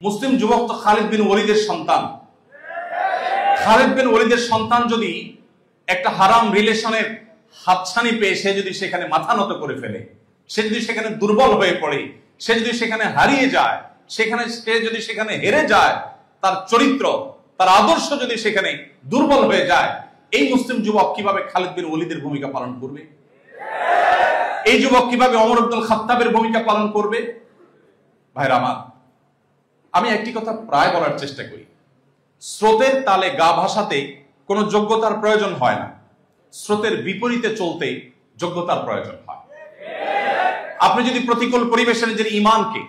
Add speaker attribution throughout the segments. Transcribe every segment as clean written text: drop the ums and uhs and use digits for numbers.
Speaker 1: মুসলিম যুবক তো খালিদ বিন ওয়ালিদের সন্তান। খালিদ বিন ওয়ালিদের সন্তান যদি একটা হারাম রিলেশনের হাতছানি পেয়ে সে যদি সেখানে মাথা নত করে ফেলে, সে যদি সেখানে দুর্বল হয়ে পড়ে, সে যদি সেখানে হারিয়ে যায়, সে যদি সেখানে হেরে যায়, তার চরিত্র তার আদর্শ যদি সেখানে দুর্বল হয়ে যায়, এই মুসলিম যুবক কিভাবে খালিদ বিন ওয়ালিদের ভূমিকা পালন করবে? এই যুবক কিভাবে ওমর ইবনুল খাত্তাবের ভূমিকা পালন করবে? ভাইরা আমার, আমি একটি কথা প্রায় বলার চেষ্টা করি, স্রোতের তালে গা ভাসাতে কোনো যোগ্যতার প্রয়োজন হয় না, স্রোতের বিপরীতে চলতে যোগ্যতার প্রয়োজন হয়। আপনি যদি প্রতিকূল পরিবেশে নিজের ঈমানকে,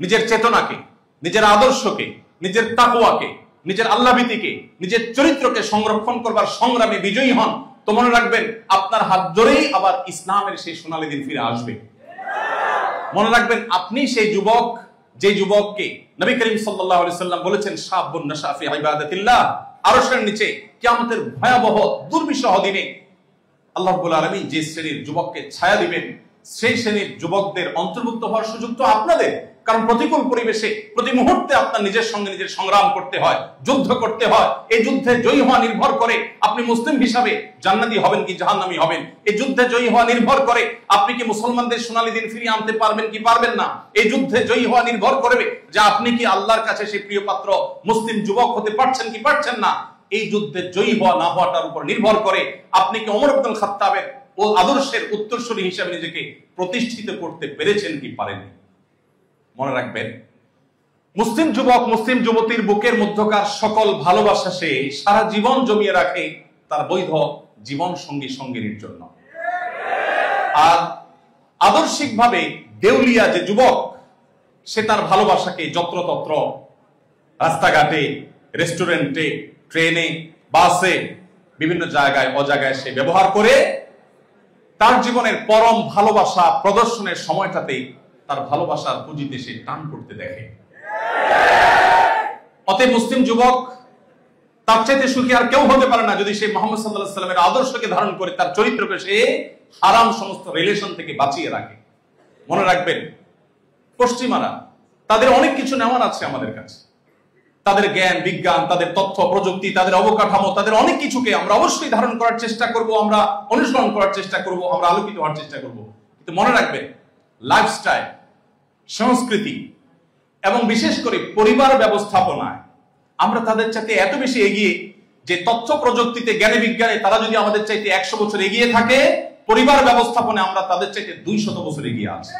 Speaker 1: নিজের চেতনাকে, নিজের আদর্শকে, নিজের তাকওয়াকে, নিজের আল্লাহভীতিকে, নিজের চরিত্রকে সংরক্ষণ করবার সংগ্রামে বিজয়ী হন, তো মনে রাখবেন আপনার হাত ধরেই আবার ইসলামের সেই সোনালী দিন ফিরে আসবে। মনে রাখবেন আপনি সেই যুবক, যে যুবককে নবী করিম সাল্লাল্লাহু আলাইহি সাল্লাম বলেছেন শাবুন নাশা ফি ইবাদাতিল্লাহ, আরশের নিচে কিয়ামতের ভয়াবহ দুর্বিষহ দিনে আল্লাহ রাব্বুল আলামিন যে শ্রেণীর যুবককে ছায়া দিবেন, সেই শ্রেণীর যুবকদের অন্তর্ভুক্ত হওয়ার সুযোগ তো আপনাদের। কারণ প্রতিকূল পরিবেশে প্রতি মুহূর্তে আপনার নিজের সঙ্গে নিজের সংগ্রাম করতে হয়, যুদ্ধ করতে হয়। এই যুদ্ধে জয়ী হওয়া নির্ভর করে আপনি মুসলিম হিসাবে জান্নাতি হবেন কি জাহান্নামী হবেন। এই যুদ্ধে জয়ী হওয়া নির্ভর করে আপনি কি মুসলমানদের সোনালী দিন ফিরিয়ে আনতে পারবেন কি পারবেন না। এই যুদ্ধে জয়ী হওয়া নির্ভর করবে যে আপনি কি আল্লাহর কাছে সেই প্রিয় পাত্র মুসলিম যুবক হতে পারছেন কি পারছেন না। এই যুদ্ধে জয়ী হওয়া না হওয়াটার উপর নির্ভর করে আপনি কি ওমর ইবনুল খাত্তাবের ও আদর্শের উত্তরসূরি হিসেবে নিজেকে প্রতিষ্ঠিত করতে পেরেছেন কি পারেননি। মনে রাখবেন, মুসলিম যুবক মুসলিম যুবতীর বুকের মধ্যকার সকল ভালোবাসা সে সারা জীবন জমিয়ে রাখে তার বৈধ জীবন সঙ্গী সঙ্গিনীর জন্য। আর আদর্শিকভাবে দেউলিয়া যে যুবক, সে তার ভালোবাসাকে যত্রতত্র রাস্তাঘাটে, রেস্টুরেন্টে, ট্রেনে, বাসে, বিভিন্ন জায়গায় অজায়গায় সে ব্যবহার করে তার জীবনের পরম ভালোবাসা প্রদর্শনের সময়টাতে তার ভালোবাসার পুঁজিতে সে টান করতে দেখে। অতএব মুসলিম যুবক তার চাইতে সুখী আর কেউ হতে পারে না যদি সে মুহাম্মদ সাল্লাল্লাহু আলাইহি সাল্লামের আদর্শকে ধারণ করে তার চরিত্রকে সে হারাম সমস্ত রিলেশন থেকে বাঁচিয়ে রাখে। মনে রাখবেন, পশ্চিমারা তাদের অনেক কিছু নেওয়ার আছে আমাদের কাছে, তাদের জ্ঞান বিজ্ঞান, তাদের তথ্য প্রযুক্তি, তাদের অবকাঠামো, তাদের অনেক কিছুকে আমরা অবশ্যই ধারণ করার চেষ্টা করব, আমরা অনুসরণ করার চেষ্টা করব, আমরা আলোকিত হওয়ার চেষ্টা করব। কিন্তু মনে রাখবেন, লাইফস্টাইল, সংস্কৃতি এবং বিশেষ করে পরিবার ব্যবস্থাপনায় আমরা তাদের চাইতে এত বেশি এগিয়ে যে তথ্য প্রযুক্তিতে, জ্ঞানে বিজ্ঞানে তারা যদি আমাদের চাইতে 100 বছর এগিয়ে থাকে, পরিবার ব্যবস্থাপনায় আমরা তাদের চাইতে 200 বছর এগিয়ে আছি।